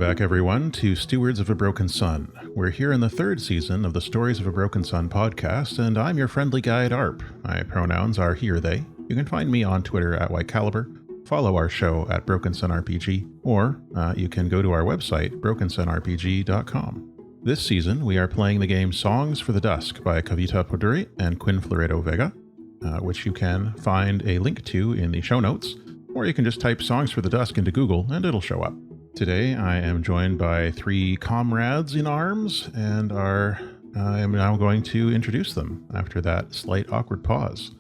back, everyone, to Stewards of a Broken Sun. We're here in the third season of the Stories of a Broken Sun podcast, and I'm your friendly guide, Arp. My pronouns are he or they. You can find me on Twitter at Whycalibur, follow our show at Broken Sun RPG, or you can go to our website, brokensunrpg.com. This season, we are playing the game Songs for the Dusk by Kavita Poduri and Quinn Floredo Vega, which you can find a link to in the show notes, or you can just type Songs for the Dusk into Google and it'll show up. Today, I am joined by three comrades in arms, and I am now going to introduce them after that slight awkward pause.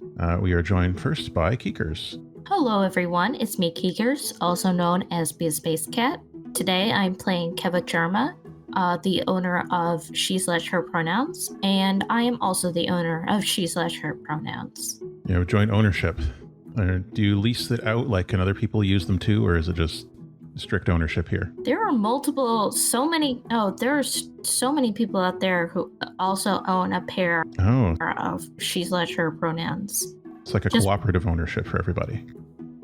We are joined first by Keekers. Hello, everyone. It's me, Keekers, also known as Be a Space Cat. Today, I'm playing Keva Jarma, the owner of she/her pronouns, and I am also the owner of she/her pronouns. You have joint ownership. Do you lease it out? Like, can other people use them too, or is it just strict ownership here? There are so many people out there who also own a pair of she/her pronouns. It's like a cooperative ownership for everybody.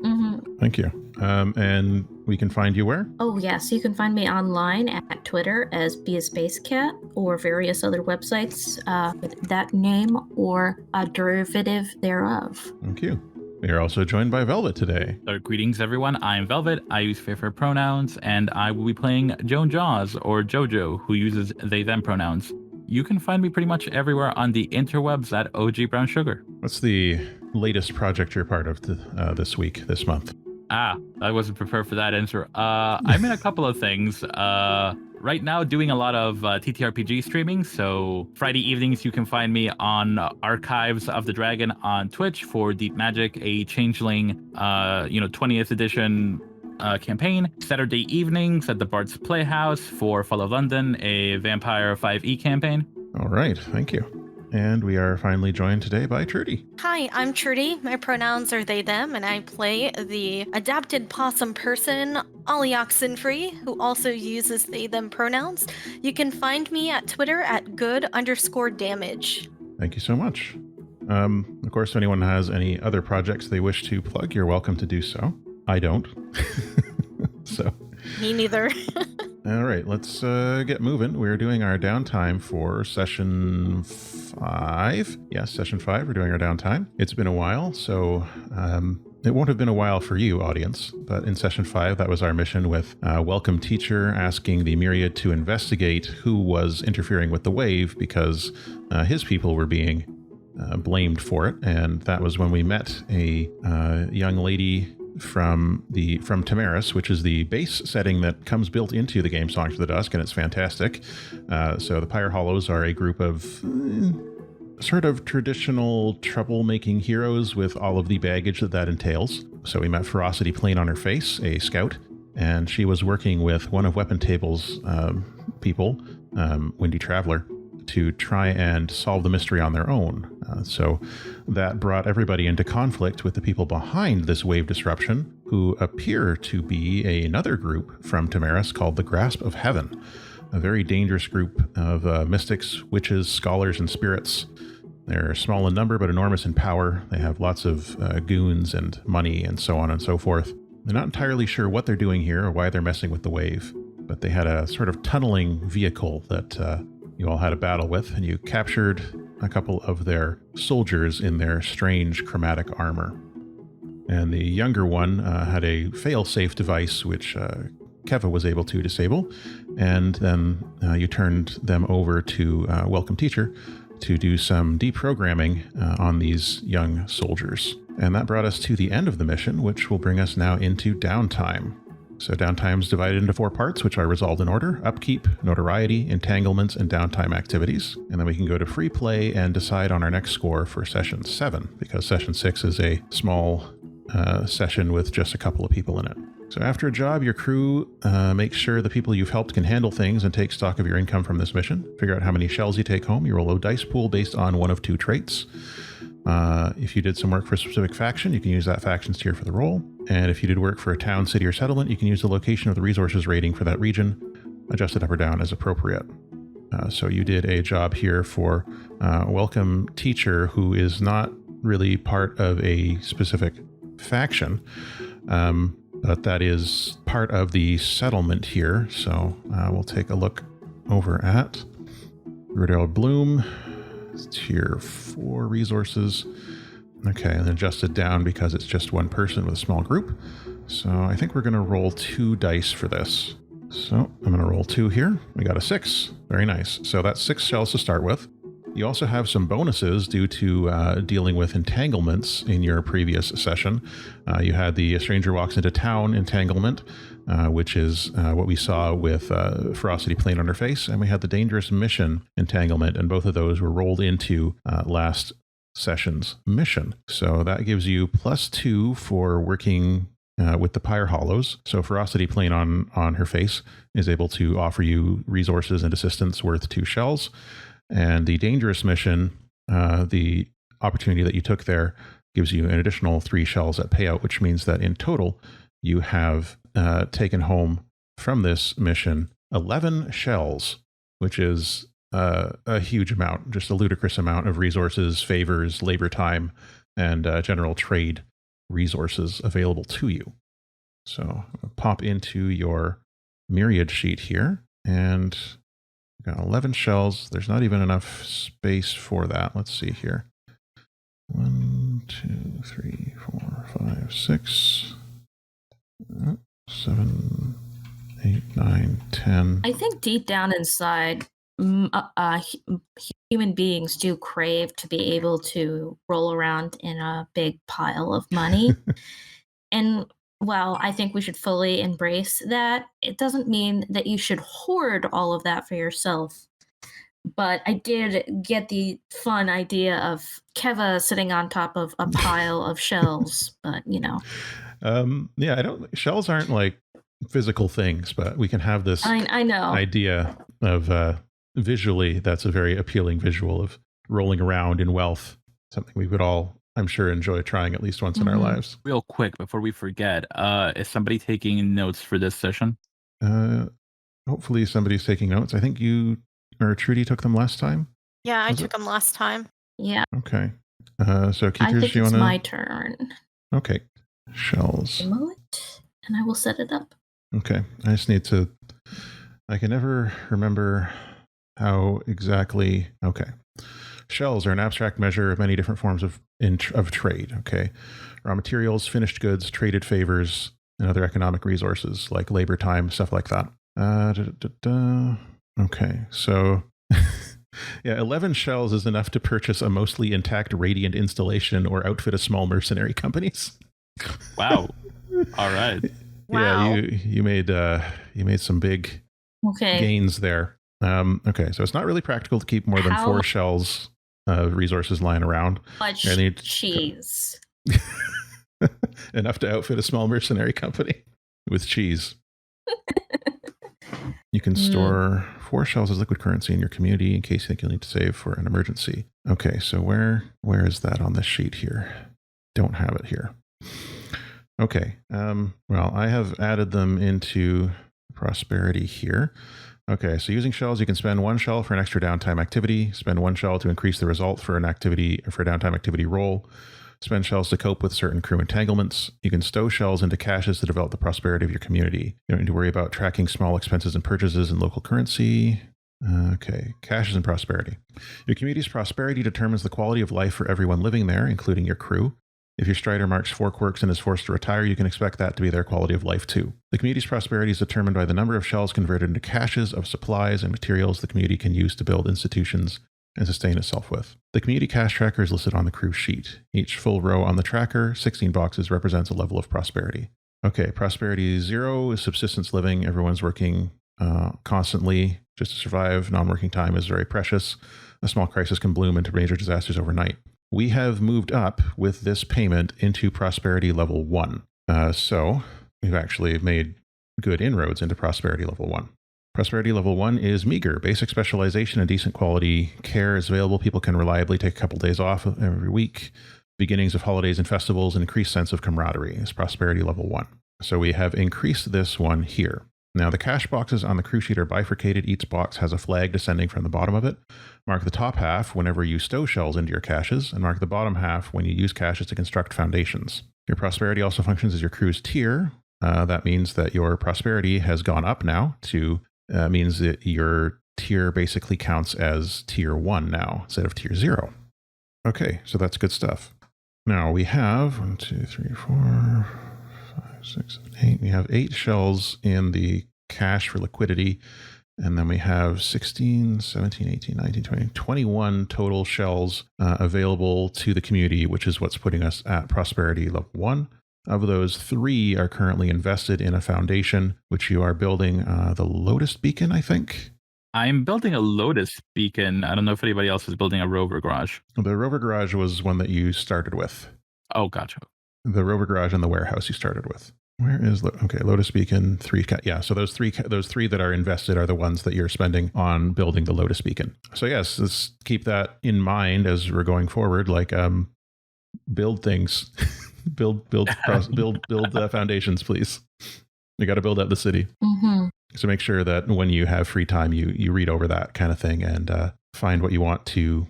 Mm-hmm. Thank you. And we can find you where? Oh, yes. You can find me online at Twitter as Be a Space Cat or various other websites with that name or a derivative thereof. Thank you. We are also joined by Velvet today. Greetings, everyone. I'm Velvet. I use they, pronouns, and I will be playing Joan Jaws, or Jojo, who uses they, them pronouns. You can find me pretty much everywhere on the interwebs at OG Brown Sugar. What's the latest project you're part of this month? I wasn't prepared for that answer. I'm in a couple of things. Right now, doing a lot of TTRPG streaming. So Friday evenings, you can find me on Archives of the Dragon on Twitch for Deep Magic, a Changeling, 20th edition campaign. Saturday evenings at the Bard's Playhouse for Fall of London, a Vampire 5e campaign. All right, thank you. And we are finally joined today by Trudy. Hi, I'm Trudy. My pronouns are they, them, and I play the adapted possum person, Ollie Oxenfree, who also uses they, them pronouns. You can find me at Twitter at good_damage. Thank you so much. Of course, if anyone has any other projects they wish to plug, you're welcome to do so. I don't. So. Me neither. All right, let's get moving. We're doing our downtime for session 5. Yes, session 5. We're doing our downtime. It's been a while, so it won't have been a while for you, audience. But in session 5, that was our mission with Welcome Teacher asking the Myriad to investigate who was interfering with the wave because his people were being blamed for it. And that was when we met a young lady from Tamaris, which is the base setting that comes built into the game Songs for the Dusk, and it's fantastic. So the Pyre Hollows are a group of sort of traditional troublemaking heroes with all of the baggage that entails. So we met Ferocity Plain on her face, a scout, and she was working with one of Weapon Table's people, Windy Traveler, to try and solve the mystery on their own. So that brought everybody into conflict with the people behind this wave disruption, who appear to be another group from Tamaris called the Grasp of Heaven, a very dangerous group of mystics, witches, scholars, and spirits. They're small in number but enormous in power. They have lots of goons and money and so on and so forth. They're not entirely sure what they're doing here or why they're messing with the wave, but they had a sort of tunneling vehicle that you all had a battle with, and you captured a couple of their soldiers in their strange chromatic armor. And the younger one had a fail-safe device, which Keva was able to disable, and then you turned them over to Welcome Teacher to do some deprogramming on these young soldiers. And that brought us to the end of the mission, which will bring us now into downtime. So downtime is divided into 4 parts, which are resolved in order: upkeep, notoriety, entanglements, and downtime activities. And then we can go to free play and decide on our next score for session 7, because session 6 is a small session with just a couple of people in it. So after a job, your crew makes sure the people you've helped can handle things and take stock of your income from this mission. Figure out how many shells you take home. You roll a dice pool based on one of 2 traits. If you did some work for a specific faction, you can use that faction's tier for the roll. And if you did work for a town, city, or settlement, you can use the location of the resources rating for that region, adjusted up or down as appropriate. So you did a job here for Welcome Teacher, who is not really part of a specific faction. but that is part of the settlement here. So we'll take a look over at Rudell Bloom. It's tier 4 resources. Okay, and then adjust it down because it's just one person with a small group. So I think we're going to roll 2 dice for this. So I'm going to roll 2 here. We got a 6. Very nice. So that's 6 shells to start with. You also have some bonuses due to dealing with entanglements in your previous session. You had the Stranger Walks into Town entanglement, which is what we saw with Ferocity Plain on her face, and we had the Dangerous Mission entanglement, and both of those were rolled into last session's mission. So that gives you +2 for working with the Pyre Hollows. So Ferocity Plain on her face is able to offer you resources and assistance worth 2 shells. And the Dangerous Mission, the opportunity that you took there, gives you an additional 3 shells at payout, which means that in total, you have taken home from this mission 11 shells, which is a huge amount, just a ludicrous amount of resources, favors, labor time, and general trade resources available to you. So I'll pop into your Myriad sheet here, and got 11 shells. There's not even enough space for that. Let's see here. 1, 2, 3, 4, 5, 6, 7, 8, 9, 10. I think deep down inside, human beings do crave to be able to roll around in a big pile of money. And while I think we should fully embrace that, it doesn't mean that you should hoard all of that for yourself. But I did get the fun idea of Keva sitting on top of a pile of shells, but Yeah, shells aren't like physical things, but we can have this I know idea of visually, that's a very appealing visual of rolling around in wealth, something we would all, I'm sure, enjoy trying at least once in our lives. Real quick, before we forget, is somebody taking notes for this session? Hopefully somebody's taking notes. I think you or Trudy took them last time. Yeah, I took them last time. Yeah. Okay. So Keekers, I think it's my turn. Okay. Shells. A moment, and I will set it up. Okay. I just need to... I can never remember how exactly... Okay. Shells are an abstract measure of many different forms of trade. Okay. Raw materials, finished goods, traded favors, and other economic resources like labor time, stuff like that. Okay. So... Yeah, 11 shells is enough to purchase a mostly intact radiant installation or outfit a small mercenary companies. Wow. All right. Wow. Yeah, you made some big gains there. Okay, so it's not really practical to keep more than 4 shells of resources lying around. Much cheese. Enough to outfit a small mercenary company with cheese. You can store 4 shells as liquid currency in your community in case you think you'll need to save for an emergency. Okay, so where is that on this sheet here? Don't have it here. Okay, well, I have added them into prosperity here. Okay, so using shells, you can spend 1 shell for an extra downtime activity, spend 1 shell to increase the result for an activity, for a downtime activity roll, spend shells to cope with certain crew entanglements. You can stow shells into caches to develop the prosperity of your community. You don't need to worry about tracking small expenses and purchases in local currency. Okay, caches and prosperity. Your community's prosperity determines the quality of life for everyone living there, including your crew. If your strider marks 4 quirks and is forced to retire, you can expect that to be their quality of life too. The community's prosperity is determined by the number of shells converted into caches of supplies and materials the community can use to build institutions and sustain itself with. The community cache tracker is listed on the crew sheet. Each full row on the tracker, 16 boxes, represents a level of prosperity. Okay, prosperity 0 is subsistence living. Everyone's working constantly just to survive. Non-working time is very precious. A small crisis can bloom into major disasters overnight. We have moved up with this payment into prosperity level 1. So we've actually made good inroads into prosperity level 1. Prosperity level 1 is meager. Basic specialization and decent quality care is available. People can reliably take a couple days off every week. Beginnings of holidays and festivals, and increased sense of camaraderie is prosperity level 1. So we have increased this one here. Now the cache boxes on the crew sheet are bifurcated. Each box has a flag descending from the bottom of it. Mark the top half whenever you stow shells into your caches, and mark the bottom half when you use caches to construct foundations. Your prosperity also functions as your crew's tier. That means that your prosperity has gone up now to, means that your tier basically counts as tier 1 now instead of tier 0. Okay, so that's good stuff. Now we have 1, 2, 3, 4, 5, 6, 7, 8. We have 8 shells in the cache for liquidity. And then we have 16, 17, 18, 19, 20, 21 total shells available to the community, which is what's putting us at prosperity level 1. Of those, 3 are currently invested in a foundation, which you are building the Lotus Beacon, I think. I'm building a Lotus Beacon. I don't know if anybody else is building a Rover Garage. The Rover Garage was one that you started with. Oh, gotcha. The Rover Garage and the warehouse you started with. Where is Lotus Beacon 3? Yeah, so those three that are invested are the ones that you're spending on building the Lotus Beacon. So yes, let's keep that in mind as we're going forward. Like, build things, build foundations, please. You got to build up the city. Mm-hmm. So make sure that when you have free time, you read over that kind of thing and find what you want to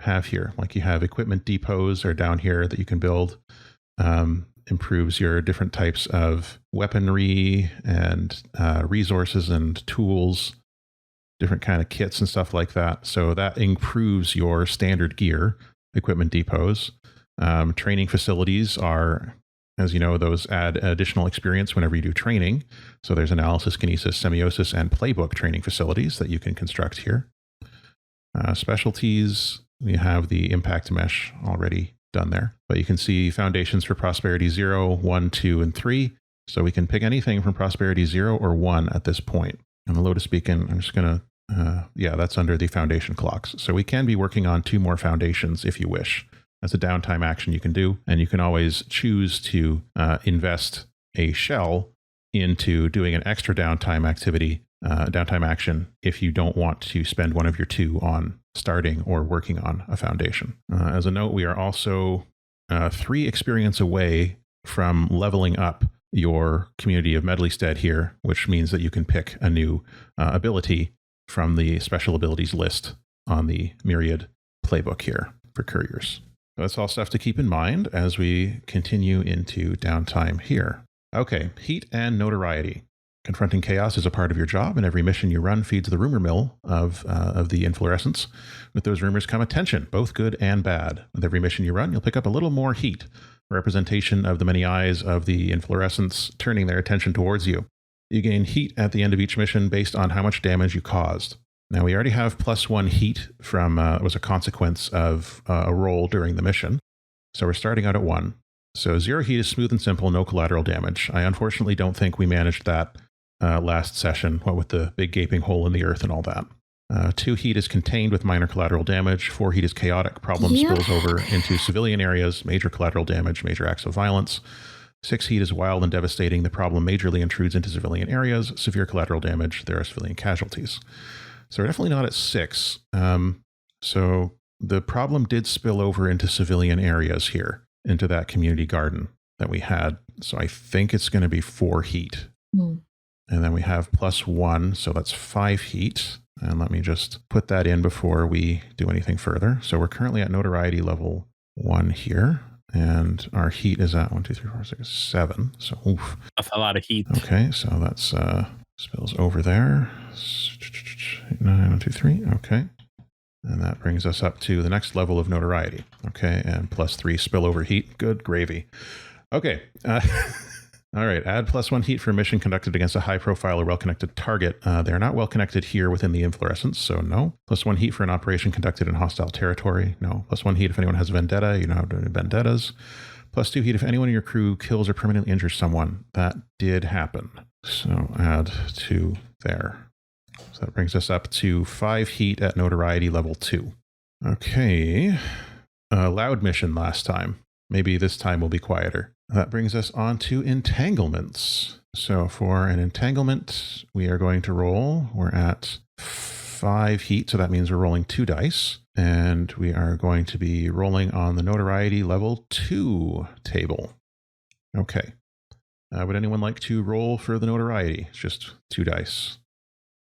have here. Like you have equipment depots are down here that you can build. Improves your different types of weaponry and resources and tools, different kind of kits and stuff like that. So that improves your standard gear, equipment depots. Training facilities are, as you know, those add additional experience whenever you do training. So there's analysis, kinesis, semiosis, and playbook training facilities that you can construct here. Specialties, we have the impact mesh already done there, but you can see foundations for prosperity 0, 1, 2, and 3. So we can pick anything from prosperity 0 or 1 at this point. And the Lotus Beacon, I'm just going to, that's under the foundation clocks. So we can be working on 2 more foundations if you wish. That's a downtime action you can do. And you can always choose to invest a shell into doing an extra downtime activity, downtime action, if you don't want to spend one of your 2 on starting or working on a foundation. As a note, we are also 3 experience away from leveling up your community of Medleystead here, which means that you can pick a new ability from the special abilities list on the Myriad playbook here for couriers. That's all stuff to keep in mind as we continue into downtime here. Okay, heat and notoriety. Confronting chaos is a part of your job, and every mission you run feeds the rumor mill of the inflorescence. With those rumors come attention, both good and bad. With every mission you run, you'll pick up a little more heat, a representation of the many eyes of the inflorescence turning their attention towards you. You gain heat at the end of each mission based on how much damage you caused. Now, we already have +1 heat from, was a consequence of a roll during the mission. So we're starting out at 1. So 0 heat is smooth and simple, no collateral damage. I unfortunately don't think we managed that last session, what with the big gaping hole in the earth and all that. 2 heat is contained with minor collateral damage. 4 heat is chaotic. Problem spills over into civilian areas, major collateral damage, major acts of violence. 6 heat is wild and devastating. The problem majorly intrudes into civilian areas. Severe collateral damage. There are civilian casualties. So we're definitely not at 6. So the problem did spill over into civilian areas here, into that community garden that we had. So I think it's going to be 4 heat. Mm. And then we have +1, so that's 5 heat. And let me just put that in before we do anything further. So we're currently at notoriety level 1 here. And our heat is at 1, 2, 3, 4, 6, 7. So oof. That's a lot of heat. Okay, so that's spills over there. 9, 1, 2, 3. Okay. And that brings us up to the next level of notoriety. Okay, and +3 spillover heat. Good gravy. Okay. All right, add +1 heat for a mission conducted against a high-profile or well-connected target. They are not well-connected here within the inflorescence, so no. +1 heat for an operation conducted in hostile territory. No. +1 heat if anyone has a vendetta. You know how to do vendettas. +2 heat if anyone in your crew kills or permanently injures someone. That did happen. So add 2 there. So that brings us up to 5 heat at notoriety level 2. Okay. Loud mission last time. Maybe this time will be quieter. That brings us on to entanglements. So for an entanglement, we are going to roll. We're at 5 heat, so that means we're rolling 2 dice. And we are going to be rolling on the notoriety level 2 table. Okay. Would anyone like to roll for the notoriety? It's just 2 dice.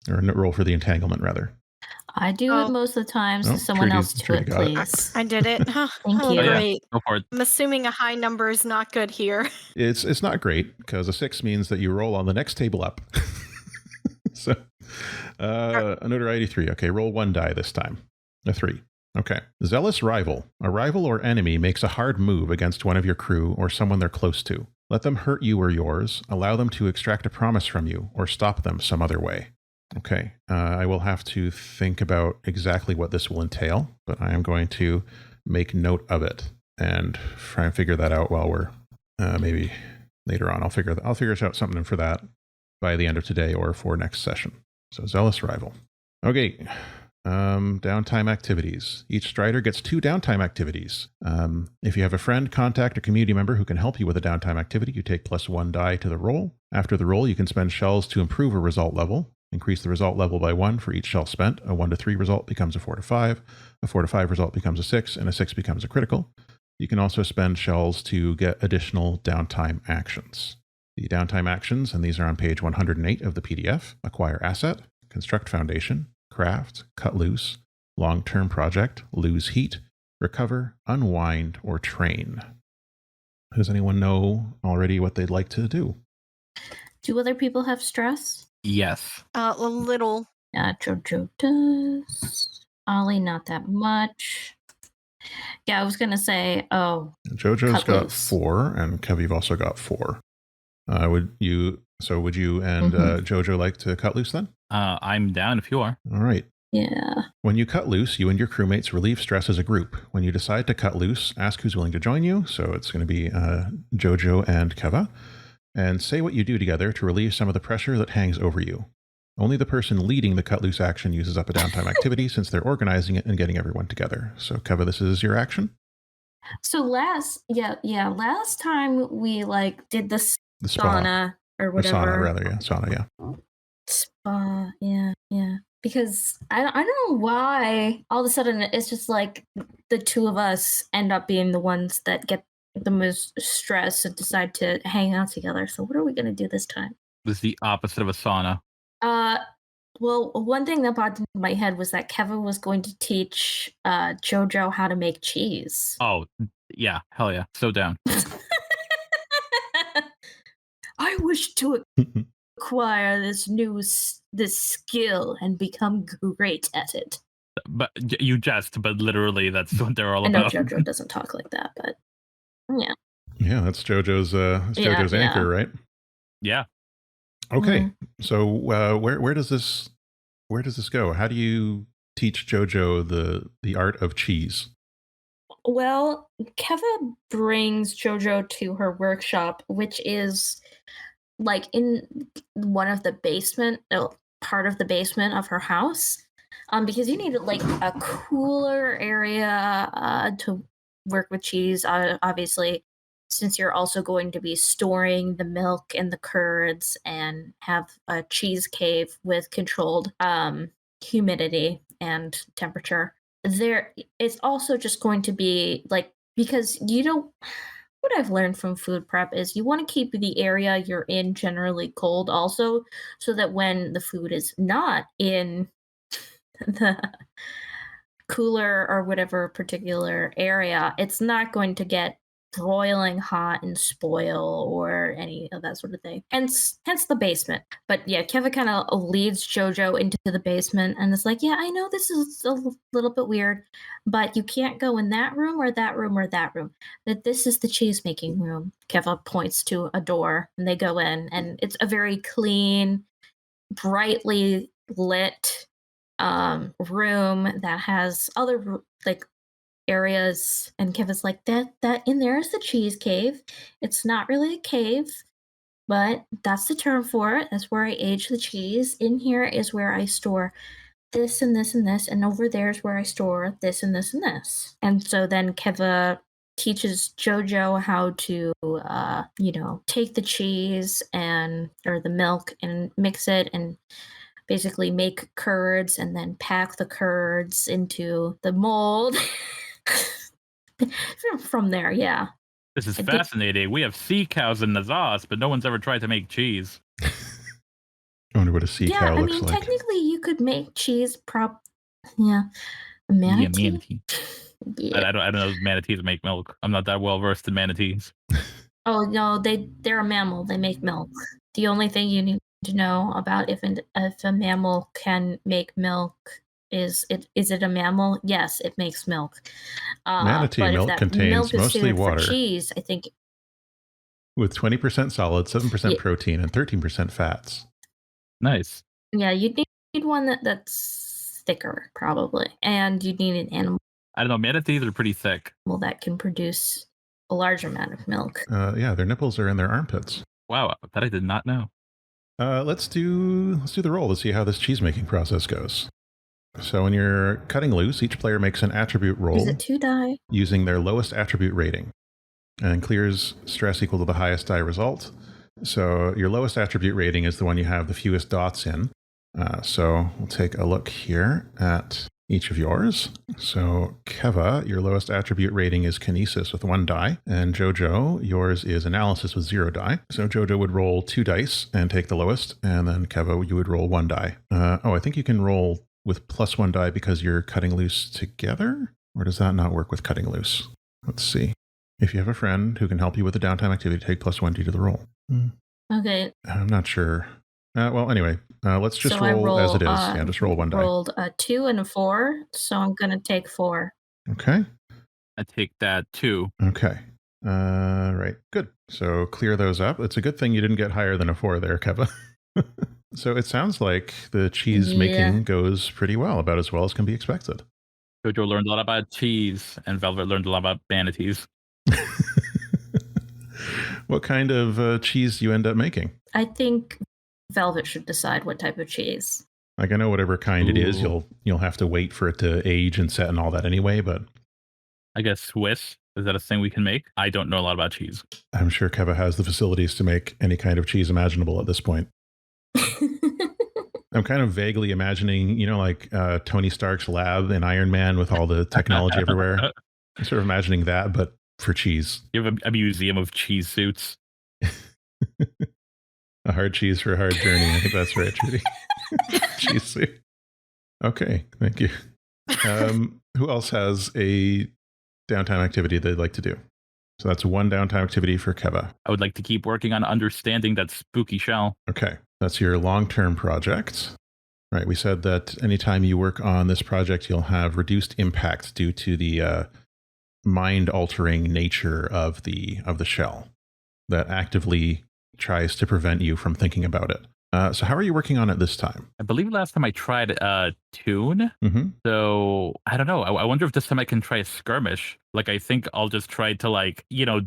Or roll for the entanglement, rather. I do it most of the time, so Oh, someone Trudy- else do Trudy it, got it. please. I did it. Thank Oh, you. Oh, yeah. great. Go for it. I'm assuming a high number is not good here. It's not great because a 6 means that you roll on the next table up. So, a notoriety 3. Okay, roll 1 die this time. A 3. Okay. Zealous rival. A rival or enemy makes a hard move against one of your crew or someone they're close to. Let them hurt you or yours, allow them to extract a promise from you, or stop them some other way. Okay. I will have to think about exactly what this will entail, but I am going to make note of it and try and figure that out while we're maybe later on. I'll figure out something for that by the end of today or for next session. So zealous rival. Okay. Downtime activities. Each strider gets 2 downtime activities. If you have a friend, contact, or community member who can help you with a downtime activity, you take +1 die to the roll. After the roll, you can spend shells to improve a result level. Increase the result level by 1 for each shell spent. A 1 to 3 result becomes a 4 to 5. A 4 to 5 result becomes a 6, and a 6 becomes a critical. You can also spend shells to get additional downtime actions. The downtime actions, and these are on page 108 of the PDF, acquire asset, construct foundation, craft, cut loose, long-term project, lose heat, recover, unwind, or train. Does anyone know already what they'd like to do? Do other people have stress? Yes. A little. Jojo does. Ollie, not that much. Yeah, I was gonna say, Jojo's cut got loose. 4, and Kev, you've also got 4. Would you and Jojo like to cut loose then? I'm down if you are. All right. Yeah. When you cut loose, you and your crewmates relieve stress as a group. When you decide to cut loose, ask who's willing to join you. So it's going to be Jojo and Keva. And say what you do together to relieve some of the pressure that hangs over you. Only the person leading the cut loose action uses up a downtime activity since they're organizing it and getting everyone together. So Keva, this is your action. So last time we did the spa. sauna or whatever. The sauna, rather, yeah. Sauna, yeah. Spa, yeah. Because I don't know why all of a sudden it's just like the two of us end up being the ones that get the most stress and decide to hang out together. So what are we going to do this time? This is the opposite of a sauna. Well, one thing that popped into my head was that Kevin was going to teach Jojo how to make cheese. Oh, yeah. Hell yeah. So down. I wish to acquire this skill and become great at it. But you jest, but literally that's what they're all I know about. Jojo doesn't talk like that, but yeah. Yeah, that's Jojo's anchor, right? Yeah. Okay. So where does this go? How do you teach Jojo the art of cheese? Well, Keva brings Jojo to her workshop, which is like in one of the part of the basement of her house, because you need like a cooler area to work with cheese, obviously, since you're also going to be storing the milk and the curds and have a cheese cave with controlled humidity and temperature. It's also just going to be like, because what I've learned from food prep is you want to keep the area you're in generally cold also, so that when the food is not in the cooler or whatever particular area, it's not going to get broiling hot and spoil or any of that sort of thing. Hence the basement. But yeah, Kevin kind of leads Jojo into the basement and is like, yeah, I know this is a little bit weird, but you can't go in that room or that room or that room. That this is the cheese making room. Kevin points to a door and they go in, and it's a very clean, brightly lit room that has other areas, and Kevin's like, that in there is the cheese cave. It's not really a cave, but that's the term for it. That's where I age the cheese. In here is where I store this and this and this, and over there is where I store this and this and this. And so then Keva teaches Jojo how to take the cheese or the milk and mix it and basically make curds and then pack the curds into the mold. From there, yeah. This is fascinating. We have sea cows in Nazas, but no one's ever tried to make cheese. I wonder what a sea cow looks like. Technically, you could make cheese Yeah. A manatee? Yeah, manatee. Yeah. I don't know if manatees make milk. I'm not that well versed in manatees. Oh, no, they're a mammal. They make milk. The only thing you need to know about if a mammal can make milk is it a mammal? Yes, it makes milk. Manatee but if milk that contains milk is mostly suited water. for cheese, I think With 20% solid, 7% Yeah. protein, and 13% fats. Nice. yeah, you'd need one that's thicker probably, and you'd need an animal I don't know. Manatees are pretty thick. that can produce a large amount of milk. Yeah, their nipples are in their armpits. Wow, that I did not know. Let's do the roll to see how this cheese making process goes. So when you're cutting loose, each player makes an attribute roll Is it 2 die? using their lowest attribute rating and clears stress equal to the highest die result. So your lowest attribute rating is the one you have the fewest dots in. So we'll take a look here at each of yours. So Keva, your lowest attribute rating is Kinesis with 1 die, and Jojo, yours is Analysis with 0 die. So Jojo would roll 2 dice and take the lowest, and then Keva, you would roll 1 die. I think you can roll with plus 1 die because you're cutting loose together? Or does that not work with cutting loose? Let's see. If you have a friend who can help you with the downtime activity, take plus 1 due to the roll. Okay. I'm not sure. Anyway, let's just So I roll as it is. Yeah, just roll 1 die. Rolled a 2 and a 4, so I'm going to take 4. Okay. I take that too. Okay. Right. Good. So clear those up. It's a good thing you didn't get higher than a 4 there, Keva. So it sounds like the cheese making goes pretty well, about as well as can be expected. Jojo learned a lot about cheese, and Velvet learned a lot about manatees. What kind of cheese do you end up making? I think Velvet should decide what type of cheese. Like, I know whatever kind it is, you'll have to wait for it to age and set and all that anyway, but I guess Swiss. Is that a thing we can make? I don't know a lot about cheese. I'm sure Keva has the facilities to make any kind of cheese imaginable at this point. I'm kind of vaguely imagining, like Tony Stark's lab in Iron Man with all the technology everywhere. I'm sort of imagining that, but for cheese. You have a museum of cheese suits. A hard cheese for a hard journey. I think that's right, Trudy. Cheese suit. Okay, thank you. Who else has a downtime activity they'd like to do? So that's 1 downtime activity for Keva. I would like to keep working on understanding that spooky shell. Okay, that's your long-term project. Right, we said that anytime you work on this project, you'll have reduced impact due to the mind-altering nature of the shell that actively tries to prevent you from thinking about it. So how are you working on it this time? I believe last time I tried tune. Mm-hmm. So I don't know. I wonder if this time I can try a skirmish. Like, I think I'll just try to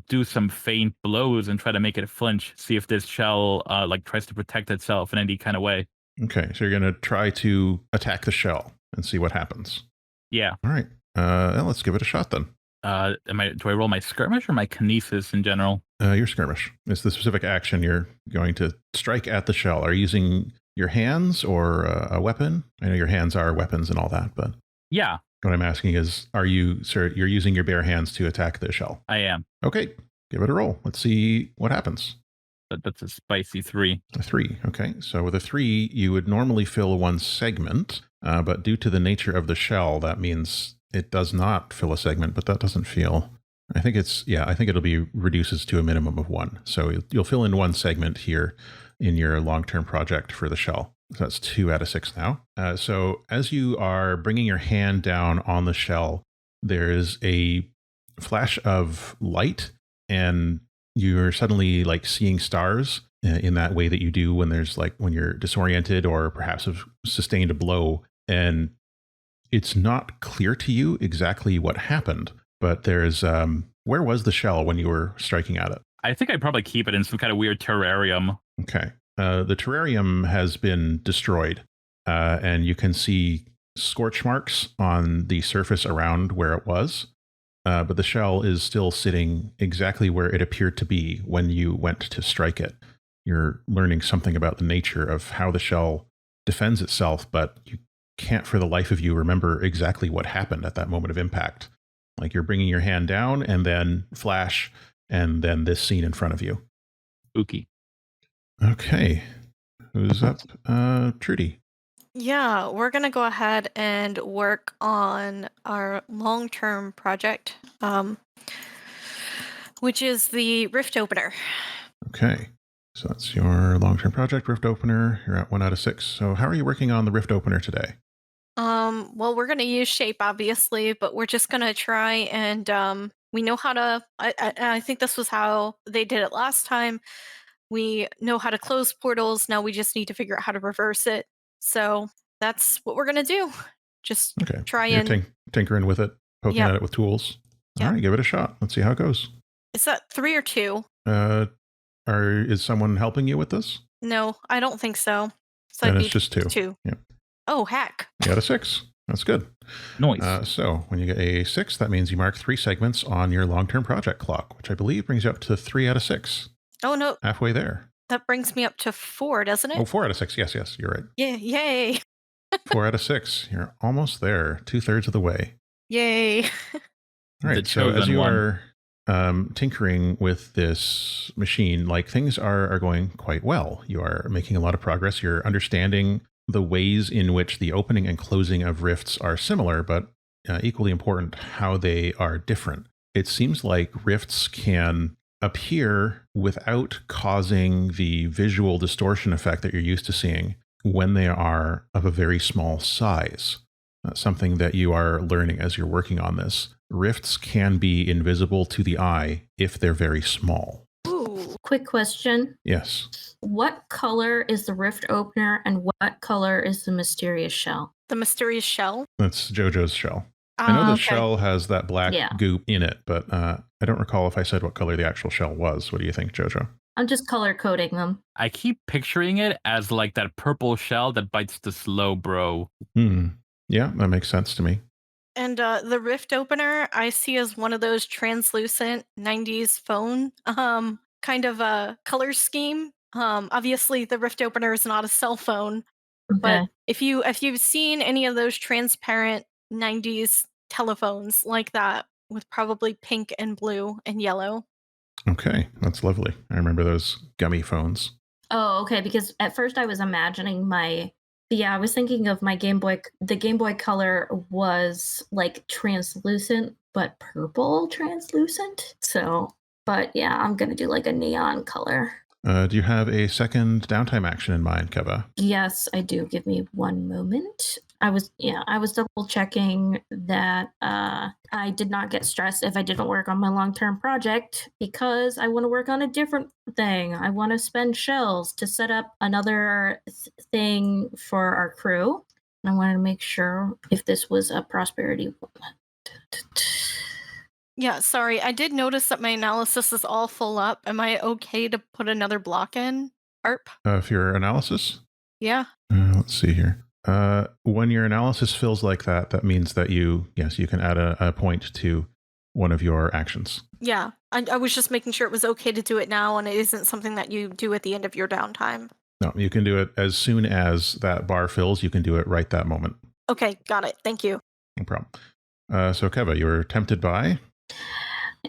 do some faint blows and try to make it flinch. See if this shell tries to protect itself in any kind of way. Okay, so you're going to try to attack the shell and see what happens. Yeah. All right. Let's give it a shot then. Do I roll my skirmish or my kinesis in general? Your skirmish. It's the specific action you're going to strike at the shell. Are you using your hands or a weapon? I know your hands are weapons and all that, but yeah. What I'm asking is, you're using your bare hands to attack the shell? I am. Okay, give it a roll. Let's see what happens. That's a spicy 3. A 3. Okay, so with a 3, you would normally fill 1 segment, but due to the nature of the shell, that means it does not fill a segment, but that doesn't feel... I think it'll be reduces to a minimum of 1. So you'll fill in 1 segment here in your long-term project for the shell. So that's 2 out of 6 now. So as you are bringing your hand down on the shell, there's a flash of light, and you're suddenly seeing stars in that way that you do when when you're disoriented or perhaps have sustained a blow, and it's not clear to you exactly what happened. But there's, where was the shell when you were striking at it? I think I'd probably keep it in some kind of weird terrarium. Okay. The terrarium has been destroyed, and you can see scorch marks on the surface around where it was. But the shell is still sitting exactly where it appeared to be when you went to strike it. You're learning something about the nature of how the shell defends itself, but you can't for the life of you remember exactly what happened at that moment of impact. Like, you're bringing your hand down and then flash and then this scene in front of you. Spooky. Okay. Who's up? Trudy. Yeah, we're gonna go ahead and work on our long-term project, which is the Rift Opener. Okay. So that's your long-term project, Rift Opener. You're at 1 out of 6. So how are you working on the Rift Opener today? Well, we're gonna use shape, obviously, but we're just gonna try and we know how to. I think this was how they did it last time. We know how to close portals. Now we just need to figure out how to reverse it. So that's what we're gonna do. Just Okay. try You're and tinkering with it, poking Yep. at it with tools. All Yep. right, give it a shot. Let's see how it goes. Is that 3 or 2? Is someone helping you with this? No, I don't think so. So Then I'd it's be just 2. 2. Yeah. Oh, heck. You got a 6. That's good. Noise. So when you get a 6, that means you mark 3 segments on your long-term project clock, which I believe brings you up to 3 out of 6. Oh, no. Halfway there. That brings me up to 4, doesn't it? Oh, 4 out of 6. Yes, you're right. Yeah, yay. 4 out of 6. You're almost there. 2/3 of the way. Yay. All right. The So as chosen you one. are tinkering with this machine, like things are going quite well. You are making a lot of progress. You're understanding the ways in which the opening and closing of rifts are similar, but equally important, how they are different. It seems like rifts can appear without causing the visual distortion effect that you're used to seeing when they are of a very small size. Something that you are learning as you're working on this. Rifts can be invisible to the eye if they're very small. Ooh. Quick question. Yes. What color is the rift opener and what color is the mysterious shell? The mysterious shell. That's JoJo's shell. I know the Okay. shell has that black Yeah. goop in it, but I don't recall if I said what color the actual shell was. What do you think, JoJo? I'm just color coding them. I keep picturing it as like that purple shell that bites the slow bro. Yeah, that makes sense to me. And the Rift Opener I see as one of those translucent 90s phone kind of a color scheme. Obviously the Rift Opener is not a cell phone, but Okay. if you've seen any of those transparent 90s telephones like that with probably pink and blue and yellow. Okay, that's lovely. I remember those gummy phones. Oh, okay. Because at first I was imagining I was thinking of my Game Boy. The Game Boy Color was like translucent, but purple translucent. So, but yeah, I'm going to do like a neon color. Do you have a second downtime action in mind, Keva? Yes, I do. Give me one moment. I was double checking that I did not get stressed if I didn't work on my long-term project because I want to work on a different thing. I want to spend shells to set up another thing for our crew. And I wanted to make sure if this was a prosperity one. Yeah, sorry. I did notice that my analysis is all full up. Am I okay to put another block in? ARP? For your analysis? Yeah. Let's see here. When your analysis fills like that, that means that you can add a point to one of your actions. Yeah. I was just making sure it was okay to do it now and it isn't something that you do at the end of your downtime. No, you can do it as soon as that bar fills. You can do it right that moment. Okay, got it. Thank you. No problem. So, Keva, you were tempted by?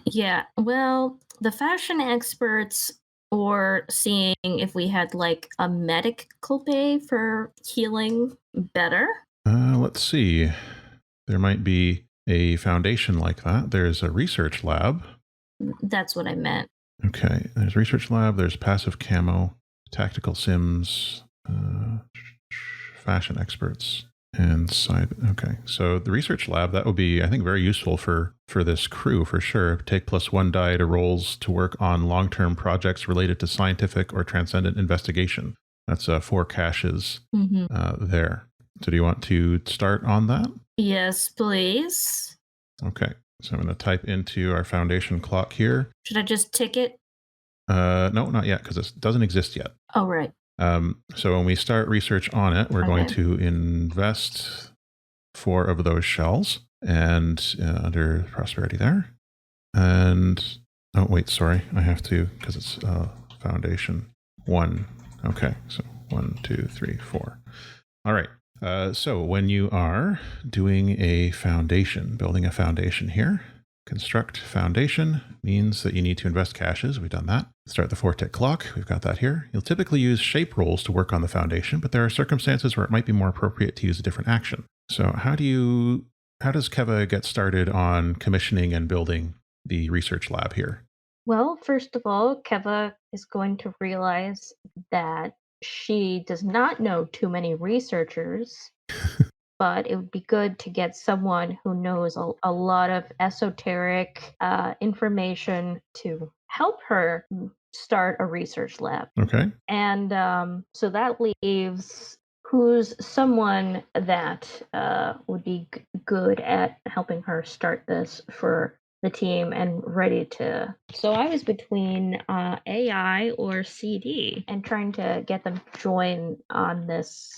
Yeah, well, the fashion experts were seeing if we had like a medical bay for healing better. Let's see. There might be a foundation like that. There's a research lab. That's what I meant. Okay, there's research lab. There's passive camo, tactical sims, fashion experts, and side. Okay, so the research lab, that would be, I think, very useful for this crew for sure. Take +1 die to rolls to work on long-term projects related to scientific or transcendent investigation. That's 4 caches there. So do you want to start on that? Yes, please. Okay, so I'm going to type into our foundation clock here. Should I just tick it? No, not yet, because it doesn't exist yet. Oh, right. So when we start research on it, we're going to invest 4 of those shells and under prosperity there. And, oh, wait, sorry. I have to, because it's foundation 1. Okay, so 1, 2, 3, 4. All right. So when you are doing a foundation, building a foundation here, Construct foundation means that you need to invest caches. We've done that. Start the 4-tick clock. We've got that here. You'll typically use shape rolls to work on the foundation, but there are circumstances where it might be more appropriate to use a different action. So how does Keva get started on commissioning and building the research lab here? Well, first of all, Keva is going to realize that she does not know too many researchers, but it would be good to get someone who knows a lot of esoteric information to help her start a research lab. Okay. And so that leaves who's someone that would be good at helping her start this for the team and ready to. So I was between AI or CD and trying to get them to join on this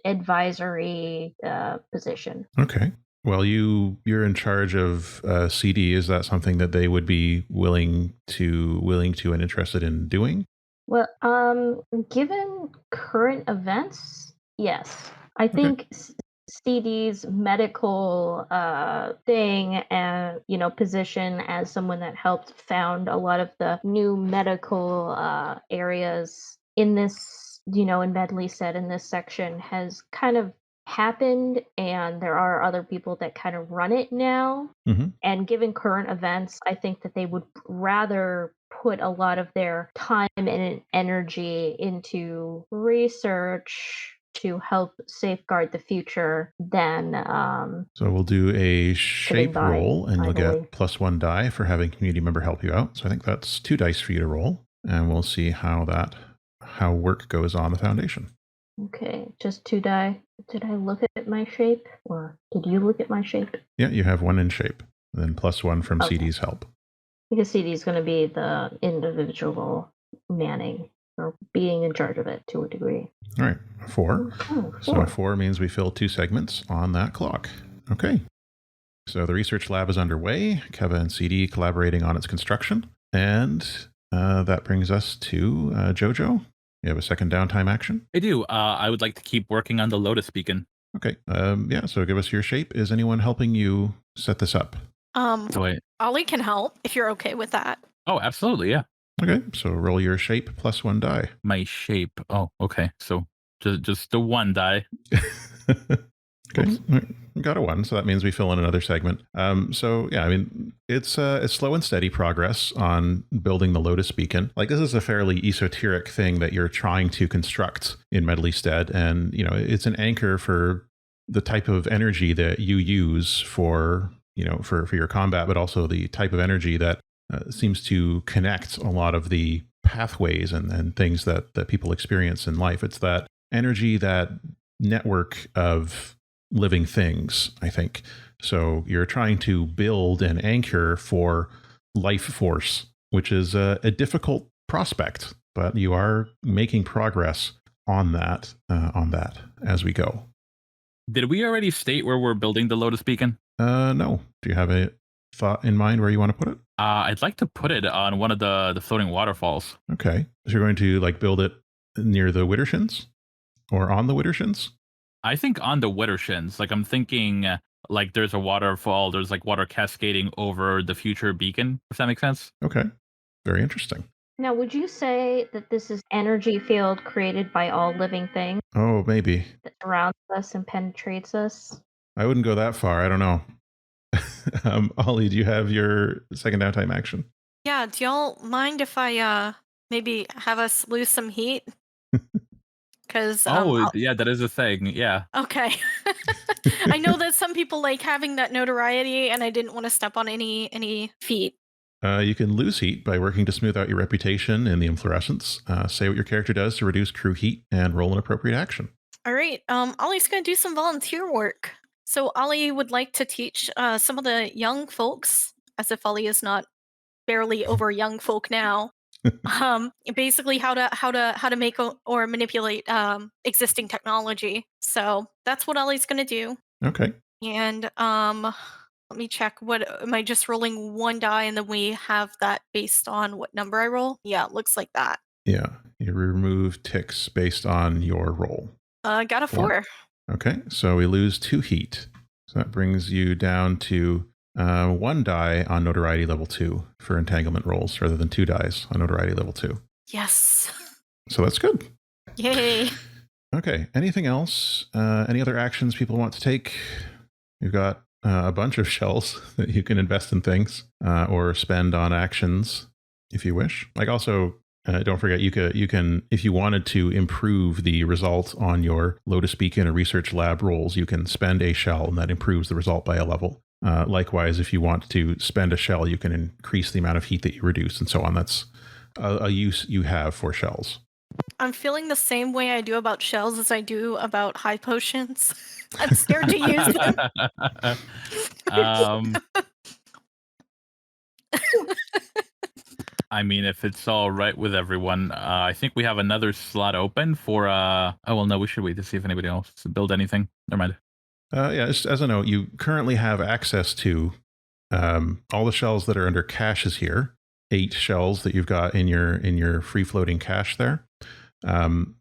advisory position. Okay. Well, you're in charge of CD. Is that something that they would be willing to and interested in doing? Well, given current events, yes. I think CD's medical thing and position as someone that helped found a lot of the new medical areas in this, in Medley said in this section has kind of happened, and there are other people that kind of run it now. Mm-hmm. And given current events, I think that they would rather put a lot of their time and energy into research to help safeguard the future than so we'll do a shape roll, and you'll get +1 die for having community member help you out. So I think that's 2 dice for you to roll, and we'll see how work goes on the foundation. Okay, just 2 die. Did I look at my shape, or did you look at my shape? Yeah, you have 1 in shape, then +1 from CD's help. Because CD is going to be the individual manning or being in charge of it to a degree. All right, 4. Oh, 4. So 4 means we fill 2 segments on that clock. Okay. So the research lab is underway. Keva and CD collaborating on its construction. And that brings us to Jojo. You have a second downtime action? I do. I would like to keep working on the Lotus Beacon. Okay. So give us your shape. Is anyone helping you set this up? Ollie can help if you're okay with that. Oh, absolutely, yeah. Okay, so roll your shape +1 die. My shape. Oh, okay. So just the 1 die. Okay, got a 1, so that means we fill in another segment. So yeah, I mean, it's slow and steady progress on building the Lotus Beacon. Like, this is a fairly esoteric thing that you're trying to construct in Medleystead, and it's an anchor for the type of energy that you use for your combat, but also the type of energy that seems to connect a lot of the pathways and things that people experience in life. It's that energy, that network of living things, I think. So you're trying to build an anchor for life force, which is a difficult prospect, but you are making progress on that as we go. Did we already state where we're building the Lotus Beacon? No. Do you have a thought in mind where you want to put it? I'd like to put it on one of the floating waterfalls. Okay. So you're going to build it near the Widdershins? Or on the Widdershins? I think on the Widdershins. I'm thinking there's a waterfall, there's water cascading over the future beacon, if that makes sense. Okay. Very interesting. Now, would you say that this is energy field created by all living things? Oh, maybe. That surrounds us and penetrates us? I wouldn't go that far. I don't know. Ollie, do you have your second downtime action? Yeah, do y'all mind if I maybe have us lose some heat? Because yeah, that is a thing. Yeah. Okay. I know that some people like having that notoriety, and I didn't want to step on any feet. You can lose heat by working to smooth out your reputation in the inflorescence. Say what your character does to reduce crew heat and roll an appropriate action. All right. Ollie's going to do some volunteer work. So Ollie would like to teach some of the young folks, as if Ollie is not barely over young folk now, basically how to make or manipulate existing technology. So that's what Ollie's going to do. Okay. And let me check. What am I just rolling 1 die, and then we have that based on what number I roll? Yeah, it looks like that. Yeah, you remove ticks based on your roll. Got a 4. Okay, so we lose 2 heat. So that brings you down to 1 die on Notoriety level 2 for entanglement rolls rather than 2 dice on Notoriety level 2. Yes. So that's good. Yay. Okay. Anything else? Any other actions people want to take? You've got a bunch of shells that you can invest in things or spend on actions if you wish. Like also, don't forget, you can, if you wanted to improve the result on your Lotus Beacon or Research Lab rolls, you can spend a shell and that improves the result by a level. Likewise, if you want to spend a shell, you can increase the amount of heat that you reduce and so on. That's a use you have for shells. I'm feeling the same way I do about shells as I do about high potions. I'm scared to use them. I mean, if it's all right with everyone, I think we have another slot open for. Oh well, no, we should wait to see if anybody else build anything. Never mind. Yeah, just as a note, you currently have access to all the shells that are under caches here. 8 shells that you've got in your free floating cache there,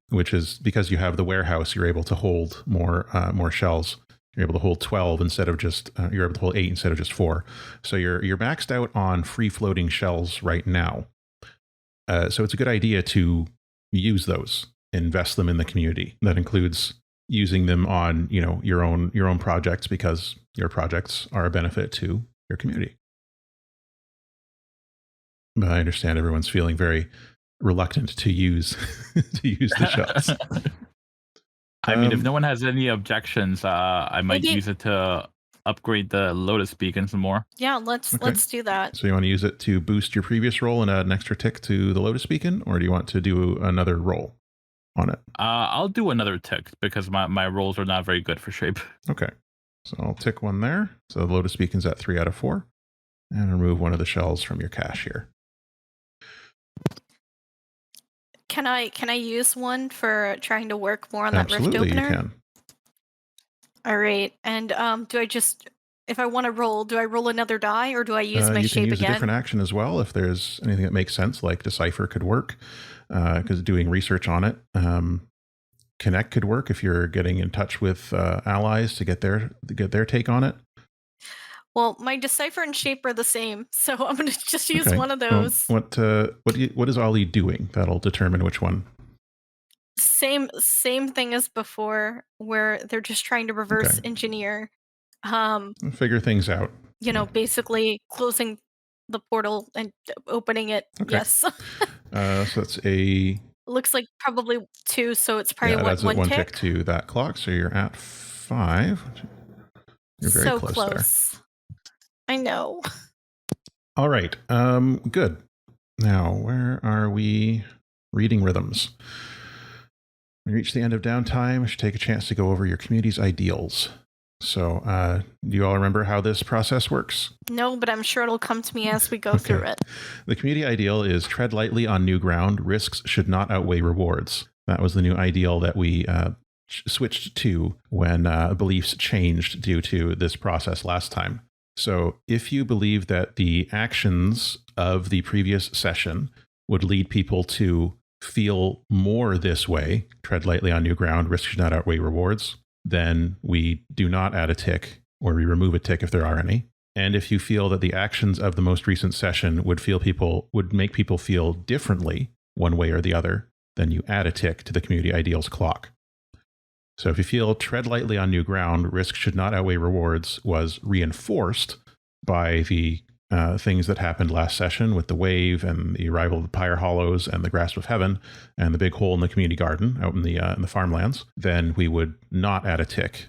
which is because you have the warehouse. You're able to hold more shells. You're able to hold 12 instead of just you're able to hold 8 instead of just 4. So you're maxed out on free floating shells right now. So it's a good idea to use those, invest them in the community. That includes using them on your own projects because your projects are a benefit to your community. But I understand everyone's feeling very reluctant to use the shells. I mean, if no one has any objections, I might Maybe- use it to upgrade the Lotus Beacon some more. Yeah, let's do that. So you want to use it to boost your previous roll and add an extra tick to the Lotus Beacon, or do you want to do another roll on it? I'll do another tick because my rolls are not very good for shape. Okay. So I'll tick 1 there. So the Lotus Beacon's at 3 out of 4. And remove 1 of the shells from your cache here. Can I use one for trying to work more on that Absolutely, rift opener? you can. All right. And do I just, if I want to roll, do I roll another die or do I use my you shape can use again? a different action as well if there's anything that makes sense, like Decipher could work, because doing research on it. Connect could work if you're getting in touch with allies to get their take on it. Well, my Decipher and shape are the same, so I'm going to just use Okay. one of Well, those. what is Ollie doing? That'll determine which one. Same thing as before, where they're just trying to reverse engineer. Figure things out. Basically closing the portal and opening it. Okay. Yes. So that's a Looks like probably 2, so it's probably that's one one tick. tick to that clock. So you're at 5. You're very So close there. I know. All right. Good. Now, where are we? Reading rhythms. We reach the end of downtime. We should take a chance to go over your community's ideals. So, do you all remember how this process works? No, but I'm sure it'll come to me as we go through it. The community ideal is tread lightly on new ground. Risks should not outweigh rewards. That was the new ideal that we switched to when beliefs changed due to this process last time. So if you believe that the actions of the previous session would lead people to feel more this way, tread lightly on new ground, risks should not outweigh rewards, then we do not add a tick, or we remove a tick if there are any. And if you feel that the actions of the most recent session would make people feel differently one way or the other, then you add a tick to the community ideals clock. So if you feel tread lightly on new ground, risk should not outweigh rewards was reinforced by the things that happened last session with the wave and the arrival of the Pyre Hollows and the Grasp of Heaven and the big hole in the community garden out in the farmlands, then we would not add a tick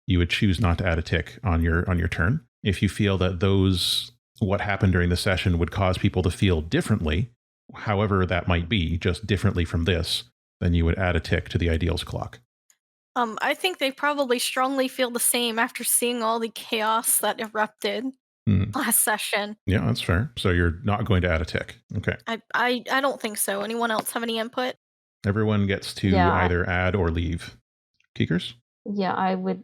you would choose not to add a tick on your turn. If you feel that what happened during the session would cause people to feel differently, however that might be, just differently from this, then you would add a tick to the ideals clock. I think they probably strongly feel the same after seeing all the chaos that erupted last session. Yeah, that's fair. So you're not going to add a tick. Okay. I don't think so. Anyone else have any input? Everyone gets to either add or leave. Keekers? Yeah, I would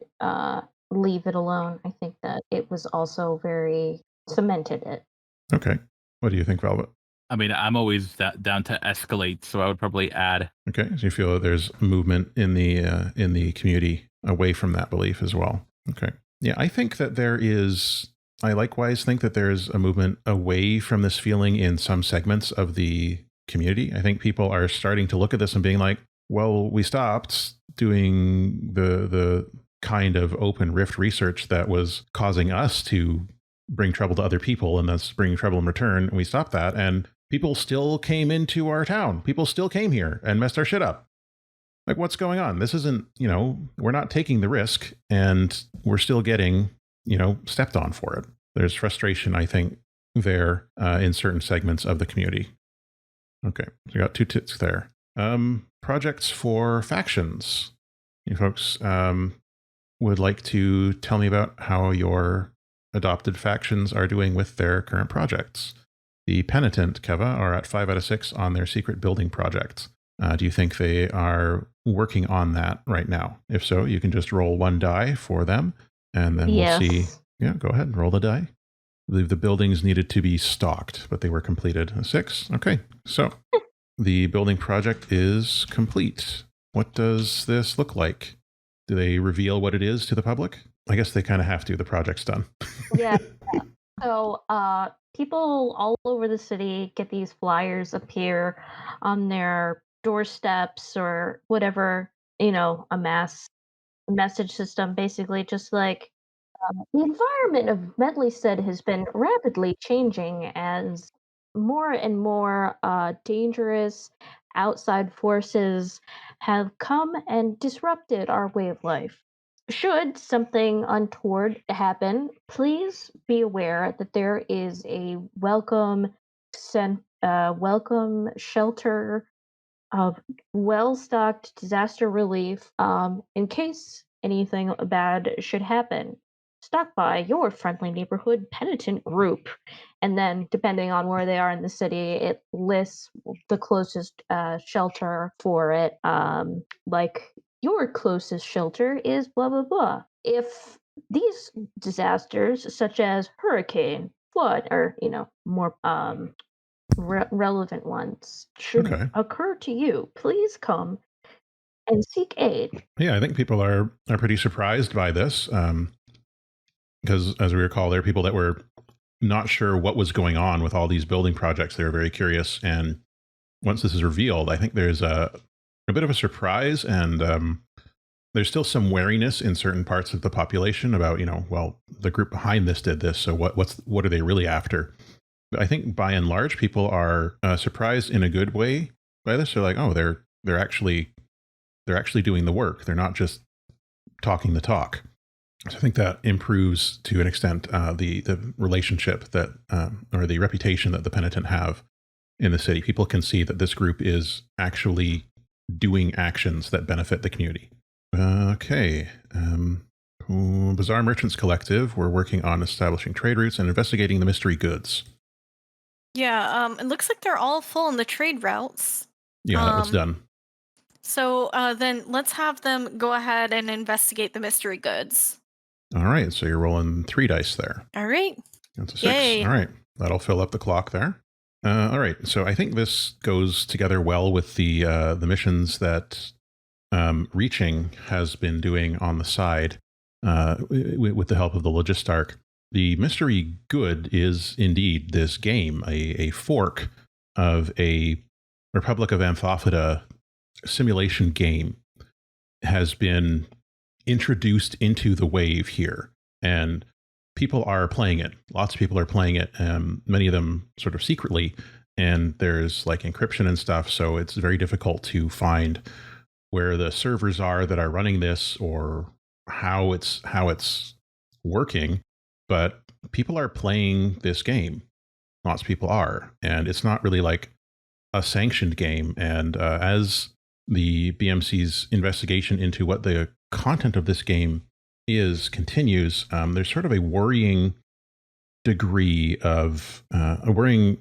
leave it alone. I think that it was also very cemented it. Okay. What do you think, Velvet? I mean, I'm always down to escalate, so I would probably add. Okay, so you feel that there's movement in the community away from that belief as well. Okay. Yeah, I think that there is I likewise think that there's a movement away from this feeling in some segments of the community. I think people are starting to look at this and being like, well, we stopped doing the kind of open rift research that was causing us to bring trouble to other people and thus bring trouble in return. And we stopped that. And people still came into our town. People still came here and messed our shit up. Like, what's going on? This isn't, we're not taking the risk and we're still getting, stepped on for it. There's frustration, I think, there in certain segments of the community. Okay, so we got 2 tits there. Projects for factions. You folks would like to tell me about how your adopted factions are doing with their current projects. The Penitent, Keva, are at 5 out of 6 on their secret building project. Do you think they are working on that right now? If so, you can just roll 1 die for them, and then we'll see. Yeah, go ahead and roll the die. I believe the buildings needed to be stocked, but they were completed. 6. Okay, so the building project is complete. What does this look like? Do they reveal what it is to the public? I guess they kind of have to. The project's done. Yeah. So people all over the city get these flyers appear on their doorsteps or whatever, a mass message system, basically, just like the environment of Medleystead has been rapidly changing as more and more dangerous outside forces have come and disrupted our way of life. Should something untoward happen, please be aware that there is a welcome shelter of well-stocked disaster relief in case anything bad should happen. Stop by your friendly neighborhood penitent group, and then depending on where they are in the city, it lists the closest shelter for it. Like your closest shelter is blah blah blah. If these disasters, such as hurricane, flood, or more relevant ones should occur to you, please come and seek aid. Yeah, I think people are pretty surprised by this because, as we recall, there are people that were not sure what was going on with all these building projects. They were very curious, and once this is revealed, I think there's a bit of a surprise, and there's still some wariness in certain parts of the population about, well, the group behind this did this, so what are they really after? I think by and large, people are surprised in a good way by this. They're like, oh, they're actually doing the work. They're not just talking the talk. So I think that improves to an extent the relationship that or the reputation that the Penitent have in the city. People can see that this group is actually doing actions that benefit the community. Okay. Bazaar Merchants Collective, we're working on establishing trade routes and investigating the mystery goods. Yeah, it looks like they're all full in the trade routes. Yeah, that was done. So then let's have them go ahead and investigate the mystery goods. All right, so you're rolling 3 dice there. All right. That's a 6. Yay. All right, that'll fill up the clock there. All right, so I think this goes together well with the missions that Reaching has been doing on the side with the help of the Logistarch. The mystery good is indeed this game, a fork of a Republic of Anthophida simulation game has been introduced into the wave here, and people are playing it. Lots of people are playing it, many of them sort of secretly, and there's like encryption and stuff, so it's very difficult to find where the servers are that are running this or how it's working. But people are playing this game. Lots of people are, and it's not really like a sanctioned game. And as the BMC's investigation into what the content of this game is continues, there's sort of a worrying degree of worrying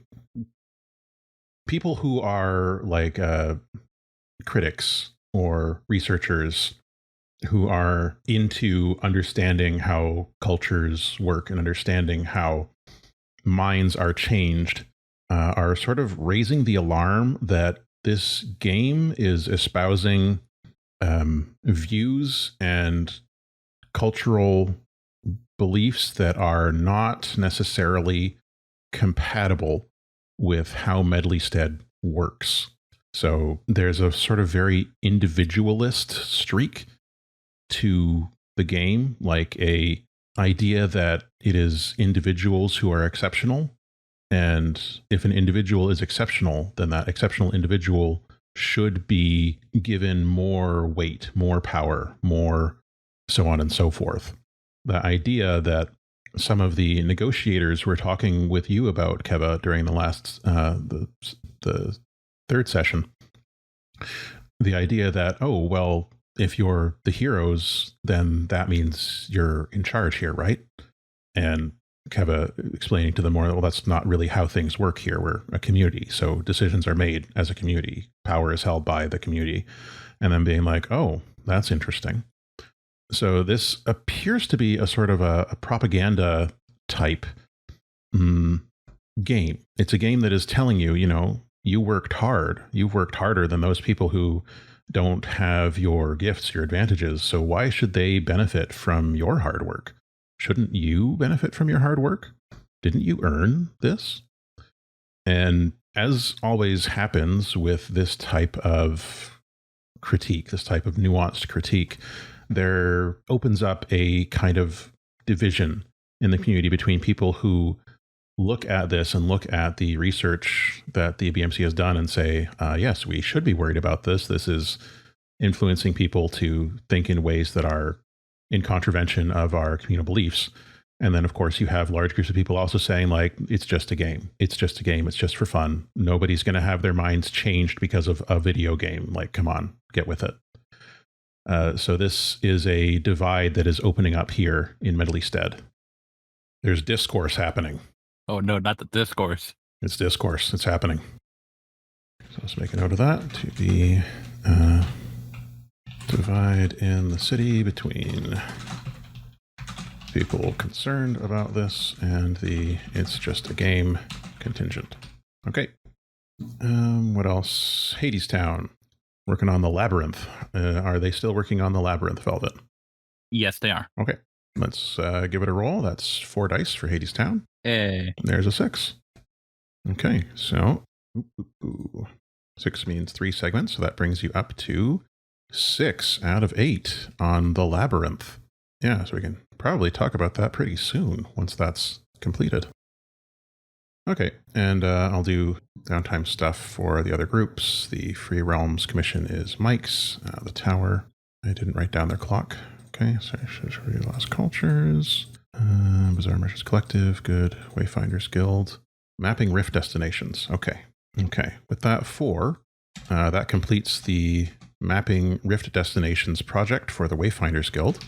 people who are like critics or researchers who are into understanding how cultures work and understanding how minds are changed, are sort of raising the alarm that this game is espousing views and cultural beliefs that are not necessarily compatible with how Medleystead works. So there's a sort of very individualist streak to the game, like a idea that it is individuals who are exceptional. And if an individual is exceptional, then that exceptional individual should be given more weight, more power, more so on and so forth. The idea that some of the negotiators were talking with you about, Keva, during the last, the third session, the idea that, oh, well, if you're the heroes, then that means you're in charge here, right? And Keva explaining to them more, well, that's not really how things work here. We're a community, so decisions are made as a community. Power is held by the community. And then being like, oh, that's interesting. So this appears to be a sort of a propaganda type game. It's a game that is telling you, you know, you worked hard. You've worked harder than those people who don't have your gifts, your advantages. So why should they benefit from your hard work? Shouldn't you benefit from your hard work? Didn't you earn this? And as always happens with this type of critique, this type of nuanced critique, there opens up a kind of division in the community between people who look at this and look at the research that the BMC has done and say, yes, we should be worried about this. This is influencing people to think in ways that are in contravention of our communal beliefs. And then, of course, you have large groups of people also saying, like, it's just a game. It's just a game. It's just for fun. Nobody's going to have their minds changed because of a video game. Like, come on, get with it. So this is a divide that is opening up here in Medleystead. There's discourse happening. Oh, no, not the discourse. It's discourse. It's happening. So let's make a note of that. To be divide in the city between people concerned about this and the it's just a game contingent. Okay. What else? Hadestown. Working on the labyrinth. Are they still working on the labyrinth, Velvet? Yes, they are. Okay. Let's give it a roll. That's 4 dice for Hadestown. Hey. There's a 6. Okay, so 6 means 3 segments, so that brings you up to 6 out of 8 on the labyrinth. Yeah, so we can probably talk about that pretty soon once that's completed. Okay, and I'll do downtime stuff for the other groups. The Free Realms Commission is Mike's. The Tower, I didn't write down their clock. Okay, so I should review Lost Cultures. Bizarre Merchants Collective, good. Wayfinders Guild. Mapping Rift Destinations. Okay. With that 4, that completes the Mapping Rift Destinations project for the Wayfinders Guild.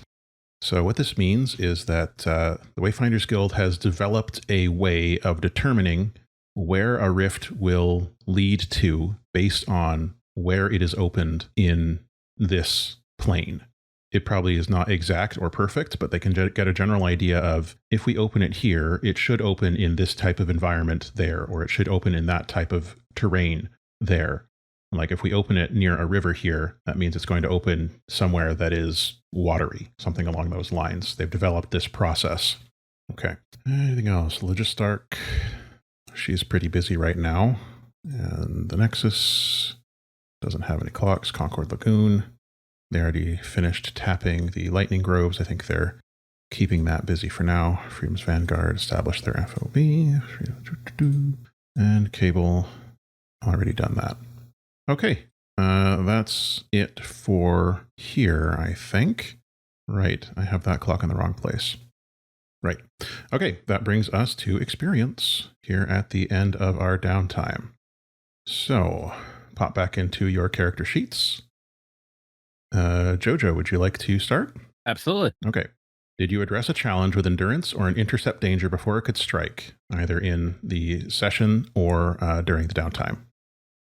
So what this means is that the Wayfinders Guild has developed a way of determining where a rift will lead to based on where it is opened in this plane. It probably is not exact or perfect, but they can get a general idea of if we open it here, it should open in this type of environment there, or it should open in that type of terrain there. Like if we open it near a river here, that means it's going to open somewhere that is watery, something along those lines. They've developed this process. Okay. Anything else? Logistark. She's pretty busy right now. And the Nexus doesn't have any clocks. Concord Lagoon. They already finished tapping the Lightning Groves. I think they're keeping that busy for now. Freedom's Vanguard established their FOB. And Cable, already done that. Okay, that's it for here, I think. Right, I have that clock in the wrong place. Right. Okay, that brings us to experience here at the end of our downtime. So, pop back into your character sheets. Jojo, would you like to start? Absolutely. Okay. Did you address a challenge with endurance or an intercept danger before it could strike, either in the session or during the downtime?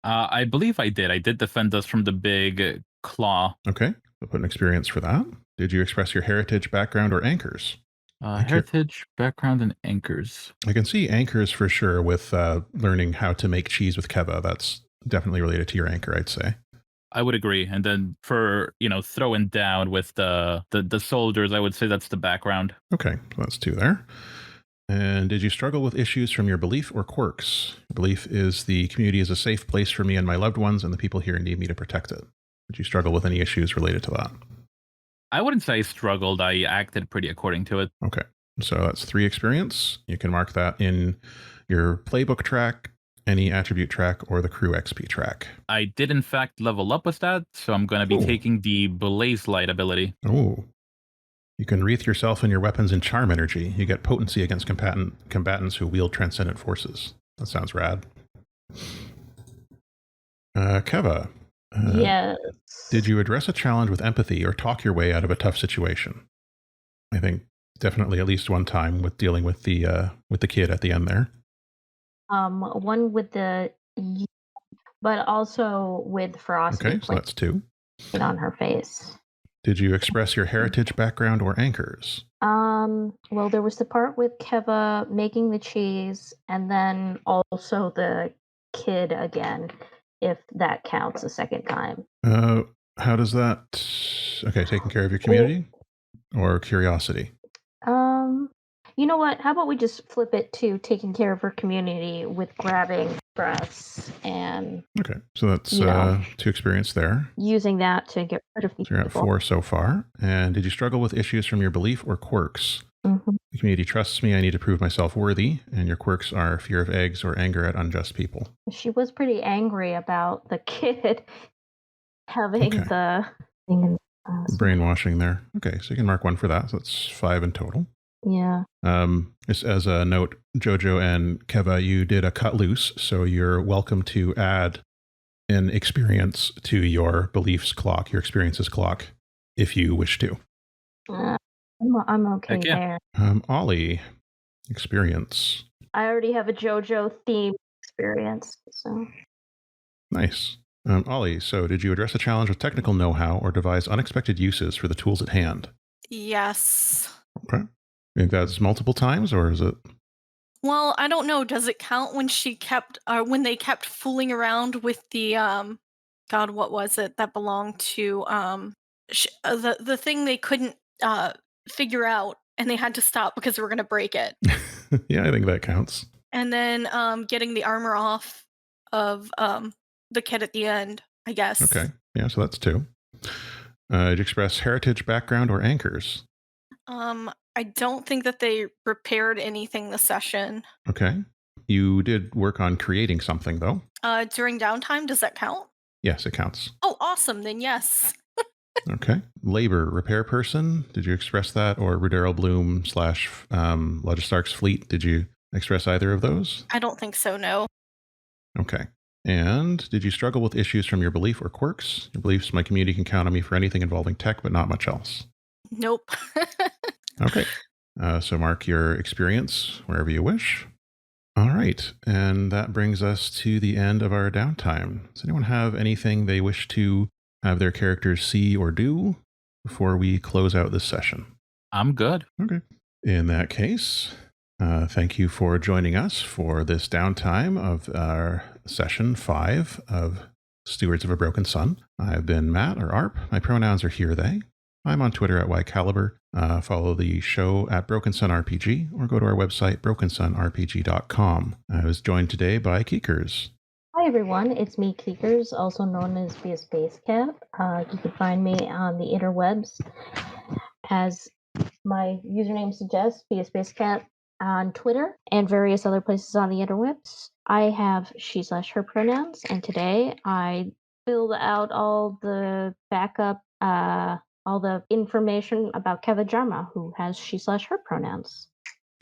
I believe I did. I did defend us from the big claw. Okay. I'll put an experience for that. Did you express your heritage, background, or anchors? Heritage, background, and anchors. I can see anchors for sure with learning how to make cheese with Keva. That's definitely related to your anchor, I'd say. I would agree. And then for, throwing down with the soldiers, I would say that's the background. Okay, so that's 2 there. And did you struggle with issues from your belief or quirks? Belief is the community is a safe place for me and my loved ones, and the people here need me to protect it. Did you struggle with any issues related to that? I wouldn't say I struggled. I acted pretty according to it. Okay, so that's 3 experience. You can mark that in your playbook track, any attribute track, or the crew XP track. I did, in fact, level up with that, so I'm going to be taking the Blaze Light ability. Oh. You can wreath yourself and your weapons in charm energy. You get potency against combatants who wield transcendent forces. That sounds rad. Keva. Yes. Did you address a challenge with empathy or talk your way out of a tough situation? I think definitely at least one time with dealing with the kid at the end there. One with but also with Frosty. Okay, so that's 2. On her face. Did you express your heritage, background, or anchors? Well, there was the part with Keva making the cheese, and then also the kid again, if that counts a second time. How does that... Okay, taking care of your community or curiosity? You know what? How about we just flip it to taking care of her community with grabbing breasts and... Okay, so that's 2 experience there. Using that to get rid of these So you're at 4 so far. And did you struggle with issues from your belief or quirks? Mm-hmm. The community trusts me. I need to prove myself worthy. And your quirks are fear of eggs or anger at unjust people. She was pretty angry about the kid having the... brainwashing there. Okay, so you can mark 1 for that. So that's 5 in total. Yeah. Just as a note, Jojo and Keva, you did a cut loose, so you're welcome to add an experience to your beliefs clock, your experiences clock, if you wish to. I'm okay there. Ollie, experience. I already have a JoJo theme experience, so. Nice. Ollie, so did you address a challenge with technical know-how or devise unexpected uses for the tools at hand? Yes. Okay. You think that's multiple times, or is it? Well, I don't know. Does it count when when they kept fooling around with the God, what was it that belonged to the thing they couldn't figure out, and they had to stop because they were going to break it. Yeah, I think that counts. And then getting the armor off of the kid at the end, I guess. Okay. Yeah, so that's 2. Did you express heritage, background, or anchors? I don't think that they repaired anything this session. Okay. You did work on creating something, though. During downtime, does that count? Yes, it counts. Oh, awesome. Then yes. Okay. Labor, repair person. Did you express that? Or Rudero Bloom / Legistark's fleet. Did you express either of those? I don't think so, no. Okay. And did you struggle with issues from your belief or quirks? Your beliefs, my community can count on me for anything involving tech, but not much else. Nope. Okay. So mark your experience wherever you wish. All right. And that brings us to the end of our downtime. Does anyone have anything they wish to have their characters see or do before we close out this session? I'm good. Okay. In that case, thank you for joining us for this downtime of our session 5 of Stewards of a Broken Sun. I've been Matt, or ARP. My pronouns are he or they. I'm on Twitter at Whycalibur. Follow the show at Broken Sun RPG, or go to our website, brokensunrpg.com. I was joined today by Keekers. Hi everyone, it's me, Keekers, also known as Be a Space Cat. You can find me on the interwebs as my username suggests, Be a Space Cat on Twitter and various other places on the interwebs. I have she/her pronouns, and today I filled out all the backup all the information about Keva Jarma, who has she/her pronouns.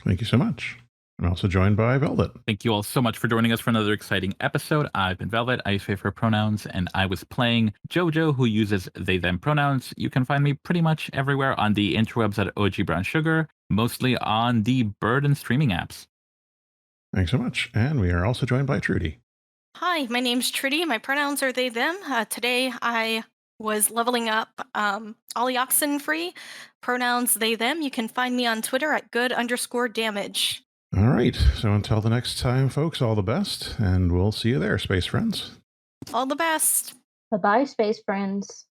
Thank you so much. I'm also joined by Velvet. Thank you all so much for joining us for another exciting episode. I've been Velvet, I use her pronouns, and I was playing Jojo, who uses they, them pronouns. You can find me pretty much everywhere on the interwebs at OG Brown Sugar, mostly on the bird and streaming apps. Thanks so much. And we are also joined by Trudy. Hi, my name's Trudy. My pronouns are they, them. Today I was leveling up Oxen free, pronouns they, them. You can find me on Twitter at good_damage. All right. So until the next time, folks, all the best, and we'll see you there, space friends. All the best. Bye-bye, space friends.